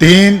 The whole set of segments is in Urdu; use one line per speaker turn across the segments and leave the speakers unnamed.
3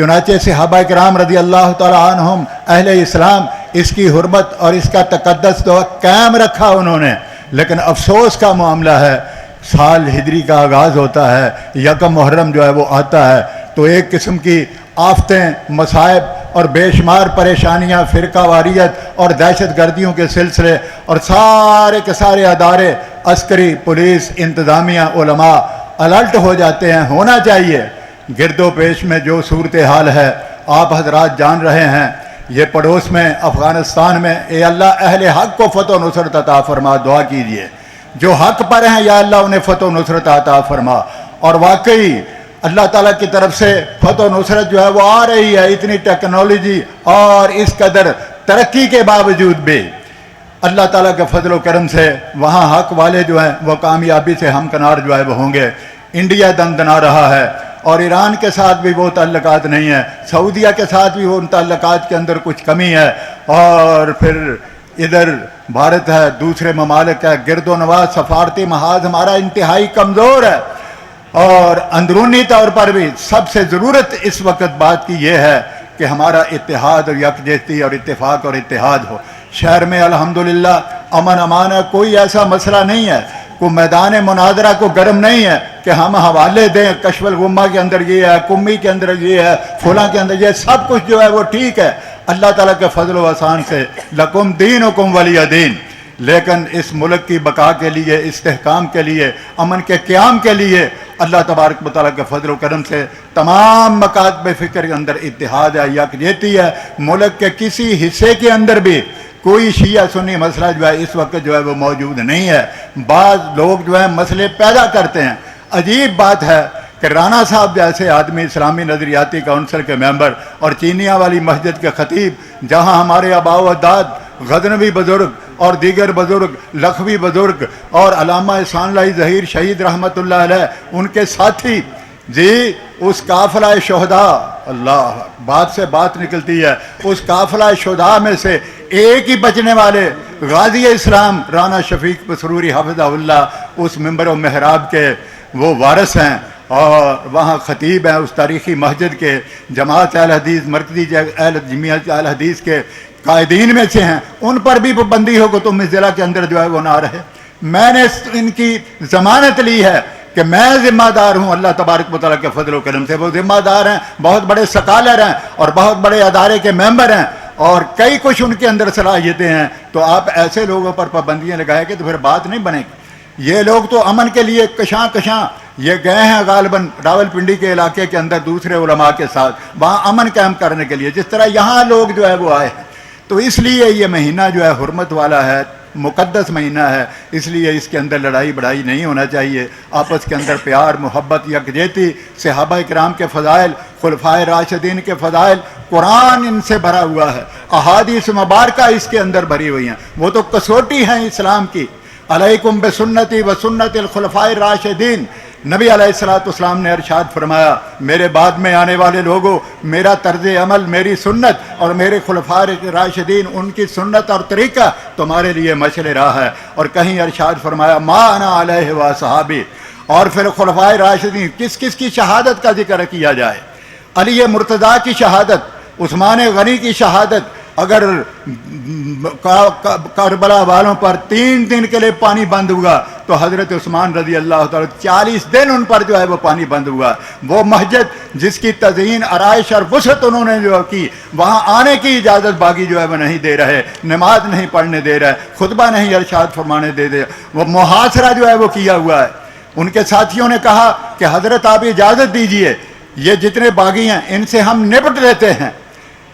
چنانچہ صحابہ کرام رضی اللہ تعالیٰ عنہم اہل اسلام اس کی حرمت اور اس کا تقدس تو قائم رکھا انہوں نے، لیکن افسوس کا معاملہ ہے سال ہجری کا آغاز ہوتا ہے، یکم محرم جو ہے وہ آتا ہے تو ایک قسم کی آفتیں، مصائب اور بے شمار پریشانیاں، فرقہ واریت اور دہشت گردیوں کے سلسلے اور سارے کے سارے ادارے، عسکری، پولیس، انتظامیہ، علماء الرٹ ہو جاتے ہیں۔ ہونا چاہیے گرد و پیش میں جو صورتحال ہے آپ حضرات جان رہے ہیں، یہ پڑوس میں افغانستان میں، اے اللہ اہل حق کو فتح و نصرت عطا فرما، دعا کیجئے جو حق پر ہیں یا اللہ انہیں فتح و نصرت عطا فرما۔ اور واقعی اللہ تعالیٰ کی طرف سے فتح و نصرت جو ہے وہ آ رہی ہے، اتنی ٹیکنالوجی اور اس قدر ترقی کے باوجود بھی اللہ تعالیٰ کے فضل و کرم سے وہاں حق والے جو ہیں وہ کامیابی سے ہمکنار جو ہے وہ ہوں گے۔ انڈیا دندنا رہا ہے اور ایران کے ساتھ بھی وہ تعلقات نہیں ہیں، سعودیہ کے ساتھ بھی وہ ان تعلقات کے اندر کچھ کمی ہے، اور پھر ادھر بھارت ہے، دوسرے ممالک ہے، گرد و نواح سفارتی محاذ ہمارا انتہائی کمزور ہے، اور اندرونی طور پر بھی سب سے ضرورت اس وقت بات کی یہ ہے کہ ہمارا اتحاد اور یکجہتی اور اتفاق اور اتحاد ہو۔ شہر میں الحمدللہ امن امان ہے، کوئی ایسا مسئلہ نہیں ہے، کوئی میدان مناظرہ کو گرم نہیں ہے کہ ہم حوالے دیں کشف الغمہ کے اندر یہ ہے، کمی کے اندر یہ ہے، فلاں کے اندر یہ، سب کچھ جو ہے وہ ٹھیک ہے اللہ تعالیٰ کے فضل و احسان سے، لکم دینکم ولی دین۔ لیکن اس ملک کی بقا کے لیے، استحکام کے لیے، امن کے قیام کے لیے اللہ تبارک و تعالیٰ کے فضل و کرم سے تمام مکاتب فکر کے اندر اتحاد ہے، یکجہتی ہے۔ ملک کے کسی حصے کے اندر بھی کوئی شیعہ سنی مسئلہ جو ہے اس وقت جو ہے وہ موجود نہیں ہے۔ بعض لوگ جو ہیں مسئلے پیدا کرتے ہیں۔ عجیب بات ہے کہ رانا صاحب جیسے آدمی، اسلامی نظریاتی کونسل کے ممبر اور چینیا والی مسجد کے خطیب، جہاں ہمارے آباء و اجداد غزنوی بزرگ اور دیگر بزرگ، لکھوی بزرگ اور علامہ احسان اللہ ظہیر شہید رحمۃ اللہ علیہ، ان کے ساتھی جی اس قافلہ شہداء، اللہ بات سے بات نکلتی ہے، اس قافلہ شہداء میں سے ایک ہی بچنے والے غازی اسلام رانا شفیق مسروری حفظہ اللہ اس منبر و محراب کے وہ وارث ہیں، اور وہاں خطیب ہیں اس تاریخی مسجد کے، جماعت اہل حدیث، مرکزی جمعیت اہل حدیث کے قائدین میں سے ہیں۔ ان پر بھی پابندی ہو کہ تم اس ضلع کے اندر جو ہے وہ نہ رہے۔ میں نے ان کی ضمانت لی ہے کہ میں ذمہ دار ہوں اللہ تبارک و تعالیٰ کے فضل و کرم سے، وہ ذمہ دار ہیں، بہت بڑے سکالر ہیں اور بہت بڑے ادارے کے ممبر ہیں، اور کئی کچھ ان کے اندر صلاحیتیں ہیں، تو آپ ایسے لوگوں پر پابندیاں لگائیں گے تو پھر بات نہیں بنے گی۔ یہ لوگ تو امن کے لیے کشاں کشاں یہ گئے ہیں غالباً راول پنڈی کے علاقے کے اندر دوسرے علماء کے ساتھ وہاں امن قائم کرنے کے لیے، جس طرح یہاں لوگ جو ہے وہ آئے ہیں۔ تو اس لیے یہ مہینہ جو ہے حرمت والا ہے، مقدس مہینہ ہے، اس لیے اس کے اندر لڑائی بڑائی نہیں ہونا چاہیے، آپس کے اندر پیار، محبت، یکجہتی، صحابہ کرام کے فضائل، خلفائے راشدین کے فضائل، قرآن ان سے بھرا ہوا ہے، احادیث مبارکہ اس کے اندر بھری ہوئی ہیں، وہ تو کسوٹی ہیں اسلام کی۔ علیکم بسنتی و سنت الخلفاء الراشدین، نبی علیہ الصلوۃ والسلام نے ارشاد فرمایا میرے بعد میں آنے والے لوگوں میرا طرز عمل، میری سنت اور میرے خلفاء راشدین ان کی سنت اور طریقہ تمہارے لیے مشعل راہ ہے۔ اور کہیں ارشاد فرمایا ما انا علیہ و صحابی۔ اور پھر خلفاء راشدین کس کس کی شہادت کا ذکر کیا جائے، علی مرتضیٰ کی شہادت، عثمان غنی کی شہادت، اگر کربلا والوں پر 3 دن کے لیے پانی بند ہوا تو حضرت عثمان رضی اللہ تعالیٰ 40 دن ان پر جو ہے وہ پانی بند ہوا۔ وہ مسجد جس کی تزئین، آرائش اور وسعت انہوں نے جو کی، وہاں آنے کی اجازت باغی جو ہے وہ نہیں دے رہے، نماز نہیں پڑھنے دے رہے، خطبہ نہیں ارشاد فرمانے دے رہے، وہ محاصرہ جو ہے وہ کیا ہوا ہے۔ ان کے ساتھیوں نے کہا کہ حضرت آپ اجازت دیجئے، یہ جتنے باغی ہیں ان سے ہم نپٹ لیتے ہیں،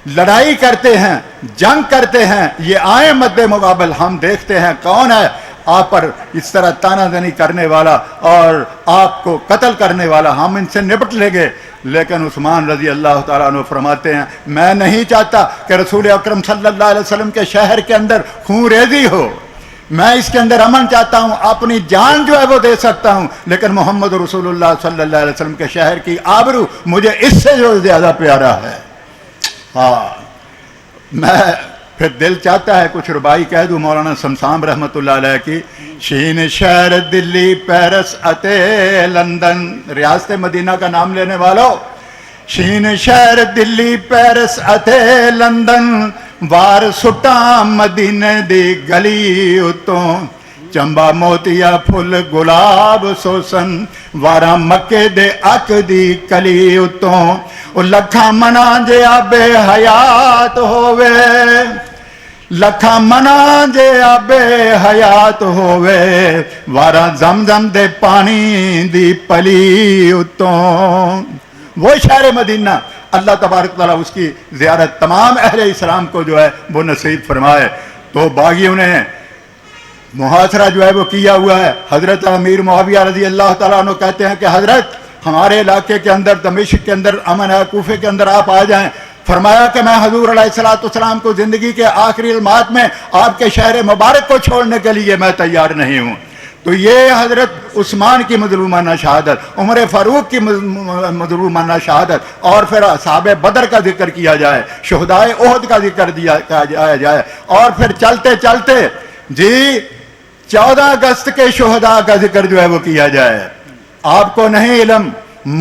لڑائی کرتے ہیں، جنگ کرتے ہیں، یہ آئیں مد مقابل، ہم دیکھتے ہیں کون ہے آپ پر اس طرح تانا زنی کرنے والا اور آپ کو قتل کرنے والا، ہم ان سے نپٹ لیں گے۔ لیکن عثمان رضی اللہ تعالیٰ عنہ فرماتے ہیں میں نہیں چاہتا کہ رسول اکرم صلی اللہ علیہ وسلم کے شہر کے اندر خون ریزی ہو، میں اس کے اندر امن چاہتا ہوں، اپنی جان جو ہے وہ دے سکتا ہوں، لیکن محمد رسول اللہ صلی اللہ علیہ وسلم کے شہر کی آبرو مجھے اس سے جو زیادہ پیارا ہے۔ ہاں میں پھر دل چاہتا ہے کچھ ربائی کہہ دوں مولانا شمسام رحمۃ اللہ علیہ کی، شین شہر دلی پیرس اتے لندن، ریاست مدینہ کا نام لینے والوں، شین شہر دلی پیرس اتے لندن وار سٹاں مدینے دی گلی اتوں چمبا موتیا پھل گلاب سوسن وارا مکے دے اک دی کلی اتوں او لکھاں منا جے آبے حیات ہووے لکھاں منا جے آبے حیات ہووے وارا زمزم دے پانی دی پلی اتوں وہ شہر مدینہ اللہ تبارک تعالیٰ اس کی زیارت تمام اہل اسلام کو جو ہے وہ نصیب فرمائے. تو باغیوں نے محاصرہ جو ہے وہ کیا ہوا ہے. حضرت امیر معاویہ رضی اللہ تعالیٰ عنہ کہتے ہیں کہ حضرت ہمارے علاقے کے اندر دمشق کے اندر امن ہے, کوفے کے اندر آپ آ جائیں. فرمایا کہ میں حضور علیہ الصلوۃ والسلام کو زندگی کے آخری علمات میں آپ کے شہر مبارک کو چھوڑنے کے لیے میں تیار نہیں ہوں. تو یہ حضرت عثمان کی مظلومانہ شہادت, عمر فاروق کی مظلومانہ شہادت, اور پھر اصحاب بدر کا ذکر کیا جائے, شہدائے احد کا ذکر کیا جائے, اور پھر چلتے چلتے 14 اگست کے شہداء کا ذکر جو ہے وہ کیا جائے. آپ کو نہیں علم,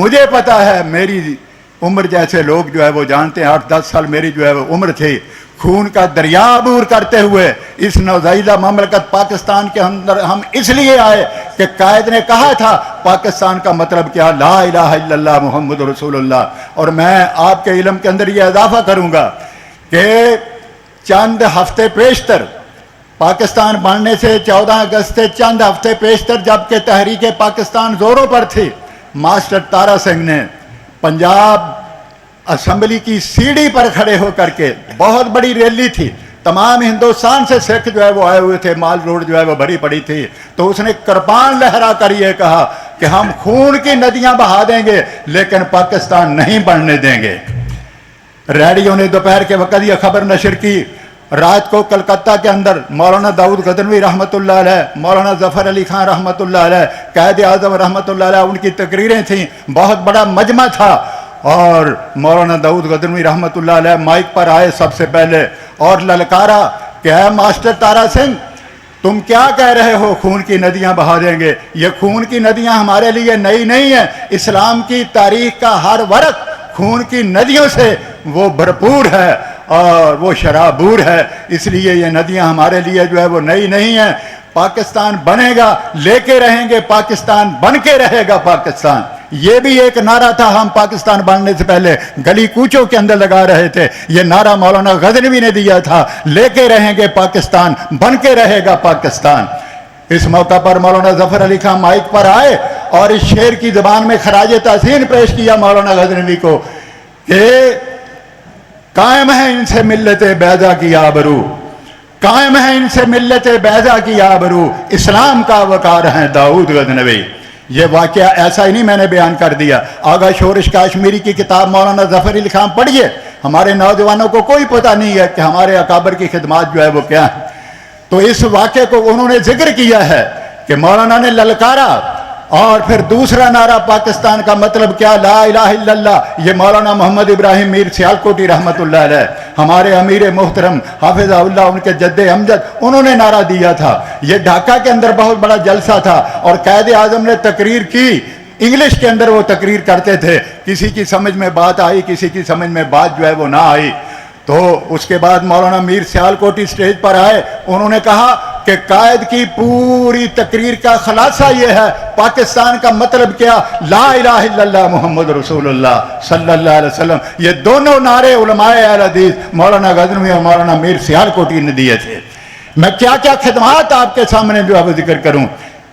مجھے پتا ہے, میری عمر جیسے لوگ جو ہے وہ جانتے ہیں, 8-10 سال میری جو ہے وہ عمر تھی. خون کا دریا عبور کرتے ہوئے اس نوزائیدہ مملکت پاکستان کے اندر ہم اس لیے آئے کہ قائد نے کہا تھا پاکستان کا مطلب کیا, لا الہ الا اللہ محمد رسول اللہ. اور میں آپ کے علم کے اندر یہ اضافہ کروں گا کہ چند ہفتے پیشتر پاکستان بننے سے 14 اگست سے چند ہفتے پیشتر جب کہ تحریک پاکستان زوروں پر تھی, ماسٹر تارا سنگھ نے پنجاب اسمبلی کی سیڑھی پر کھڑے ہو کر کے, بہت بڑی ریلی تھی, تمام ہندوستان سے سکھ جو ہے وہ آئے ہوئے تھے, مال روڈ جو ہے وہ بھری پڑی تھی, تو اس نے کرپان لہرا کر یہ کہا کہ ہم خون کی ندیاں بہا دیں گے لیکن پاکستان نہیں بڑھنے دیں گے. ریڈیو نے دوپہر کے وقت یہ خبر نشر کی. رات کو کلکتہ کے اندر مولانا داؤد غزنوی رحمۃ اللہ علیہ, مولانا ظفر علی خان رحمۃ اللہ علیہ, قائد اعظم رحمۃ اللہ علیہ, ان کی تقریریں تھیں, بہت بڑا مجمع تھا. اور مولانا داؤد غزنوی رحمۃ اللہ علیہ مائک پر آئے سب سے پہلے اور للکارا کہ اے ماسٹر تارا سنگھ, تم کیا کہہ رہے ہو خون کی ندیاں بہا دیں گے؟ یہ خون کی ندیاں ہمارے لیے نئی نہیں ہیں. اسلام کی تاریخ کا ہر ورق خون کی ندیوں سے وہ بھرپور ہے اور وہ شرابور ہے, اس لیے یہ ندیاں ہمارے لیے جو ہے وہ نئی نہیں ہیں. پاکستان بنے گا, لے کے رہیں گے, پاکستان بن کے رہے گا پاکستان. یہ بھی ایک نعرہ تھا, ہم پاکستان بننے سے پہلے گلی کوچوں کے اندر لگا رہے تھے. یہ نعرہ مولانا غزنوی نے دیا تھا, لے کے رہیں گے پاکستان, بن کے رہے گا پاکستان. اس موقع پر مولانا ظفر علی خان مائک پر آئے اور اس شعر کی زبان میں خراج تحسین پیش کیا مولانا غزنوی کو کہ قائم ہے ان سے ملت بیضا کی آبرو, قائم ہے ان سے ملت بیضا کی آبرو, اسلام کا وقار ہیں داؤد غزنوی. یہ واقعہ ایسا ہی نہیں میں نے بیان کر دیا. آغا شورش کاشمیری کی کتاب مولانا ظفر علی خان پڑھیے. ہمارے نوجوانوں کو کوئی پتہ نہیں ہے کہ ہمارے اکابر کی خدمات جو ہے وہ کیا ہیں. تو اس واقعے کو انہوں نے ذکر کیا ہے کہ مولانا نے للکارا, اور پھر دوسرا نعرہ پاکستان کا مطلب کیا, لا الہ الا اللہ. یہ مولانا محمد ابراہیم میر سیالکوٹی رحمۃ اللہ علیہ, ہمارے امیر محترم حافظ اللہ, ان کے جد امجد, انہوں نے نعرہ دیا تھا. یہ ڈھاکہ کے اندر بہت بڑا جلسہ تھا اور قائد اعظم نے تقریر کی. انگلش کے اندر وہ تقریر کرتے تھے, کسی کی سمجھ میں بات آئی, کسی کی سمجھ میں بات جو ہے وہ نہ آئی. تو اس کے بعد مولانا میر سیالکوٹی سٹیج پر آئے. انہوں نے کہا کہ قائد کی پوری تقریر کا خلاصہ یہ ہے, پاکستان کا مطلب کیا, لا الہ الا اللہ محمد رسول اللہ صلی اللہ علیہ وسلم. یہ دونوں نعرے علماء اہل حدیث مولانا غزنوی اور مولانا میر سیالکوٹی نے دیے تھے. میں کیا کیا خدمات آپ کے سامنے جو ہے وہ ذکر کروں.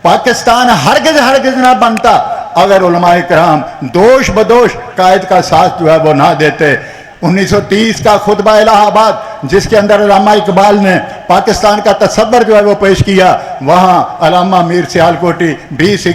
پاکستان ہرگز ہرگز نہ بنتا اگر علماء کرام دوش بدوش قائد کا ساتھ جو ہے وہ نہ دیتے. 1930 کا خطبہ الہ آباد, جس کے اندر علامہ اقبال نے پاکستان کا تصور جو ہے وہ پیش کیا, وہاں علامہ میر سیالکوٹی 20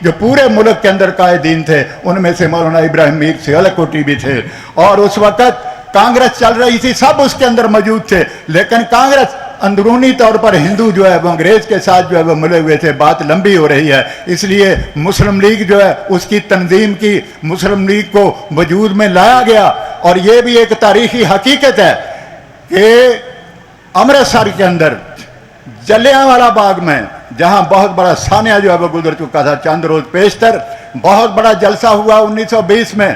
جو پورے ملک کے اندر قائدین تھے, ان میں سے مولانا ابراہیم میر سیالکوٹی بھی تھے. اور اس وقت کانگریس چل رہی تھی, سب اس کے اندر موجود تھے, لیکن کانگریس اندرونی طور پر ہندو جو ہے وہ انگریز کے ساتھ جو ہے وہ ملے ہوئے تھے. بات لمبی ہو رہی ہے, اس لیے مسلم لیگ جو ہے اس کی تنظیم کی, مسلم لیگ کو وجود میں لایا گیا. اور یہ بھی ایک تاریخی حقیقت ہے کہ امرتسر کے اندر جلیانوالہ باغ میں, جہاں بہت بڑا سانحہ جو ہے وہ گزر چکا تھا, چند روز پیشتر بہت بڑا جلسہ ہوا 1920 میں.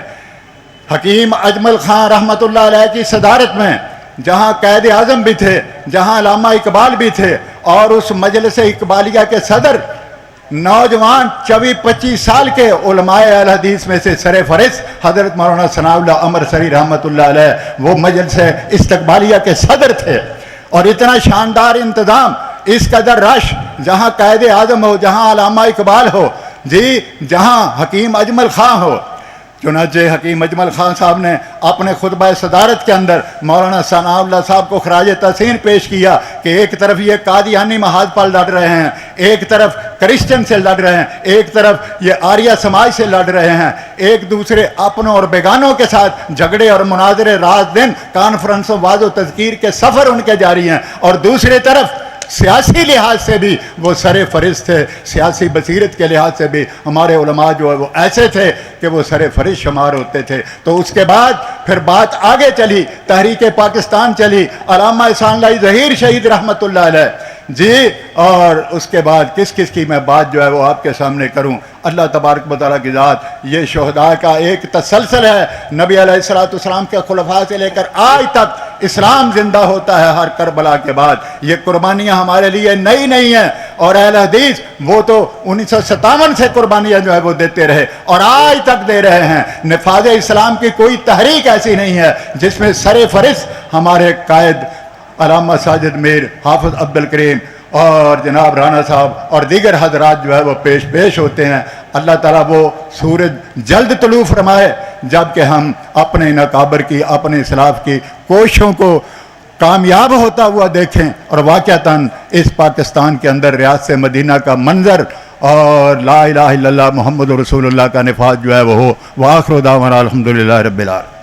حکیم اجمل خان رحمۃ اللہ علیہ کی صدارت میں، جہاں قائد اعظم بھی تھے، جہاں علامہ اقبال بھی تھے، اور اس مجلس اقبالیہ کے صدر نوجوان 24-25 سال کے علماء اہل حدیث میں سے سر فہرست حضرت مولانا ثناء اللہ امرسری رحمۃ اللہ علیہ وہ مجلس استقبالیہ کے صدر تھے. اور اتنا شاندار انتظام، اس قدر رش، جہاں قائد اعظم ہو، جہاں علامہ اقبال ہو، جی جہاں حکیم اجمل خان ہو. چنانچہ حکیم اجمل خان صاحب نے اپنے خطبہ صدارت کے اندر مولانا ثناء اللہ صاحب کو خراج تحسین پیش کیا کہ ایک طرف یہ قادیانی محاذ پر لڑ رہے ہیں، ایک طرف کرسچن سے لڑ رہے ہیں، ایک طرف یہ آریہ سماج سے لڑ رہے ہیں، ایک دوسرے اپنوں اور بیگانوں کے ساتھ جھگڑے اور مناظرے رات دن، کانفرنسوں، وعظ و تذکیر کے سفر ان کے جاری ہیں، اور دوسری طرف سیاسی لحاظ سے بھی وہ سر فہرست تھے. سیاسی بصیرت کے لحاظ سے بھی ہمارے علماء جو ہے وہ ایسے تھے کہ وہ سر فہرست شمار ہوتے تھے. تو اس کے بعد پھر بات آگے چلی، تحریک پاکستان چلی، علامہ احسان اللہ ظہیر شہید رحمۃ اللہ علیہ جی. اور اس کے بعد کس کس کی میں بات جو ہے وہ آپ کے سامنے کروں. اللہ تبارک و تعالیٰ کی ذات یہ شہداء کا ایک تسلسل ہے. نبی علیہ الصلوۃ والسلام کے خلفاء سے لے کر آج تک اسلام زندہ ہوتا ہے ہر کربلا کے بعد. یہ قربانیاں ہمارے لیے نئی نہیں ہیں، اور اہل حدیث وہ تو 1957 سے قربانیاں جو ہے وہ دیتے رہے اور آج تک دے رہے ہیں. نفاذ اسلام کی کوئی تحریک ایسی نہیں ہے جس میں سر فہرست ہمارے قائد علامہ ساجد میر، حافظ عبد الکریم اور جناب رانا صاحب اور دیگر حضرات جو ہے وہ پیش ہوتے ہیں. اللہ تعالیٰ وہ سورج جلد طلوع فرمائے جب کہ ہم اپنے ناکابر کی، اپنے اسلاف کی کوششوں کو کامیاب ہوتا ہوا دیکھیں، اور واقعتاً اس پاکستان کے اندر ریاست مدینہ کا منظر اور لا الہ الا اللہ محمد رسول اللہ کا نفاذ جو ہے وہ ہو. وآخر دعوانا الحمدللہ رب العالمین.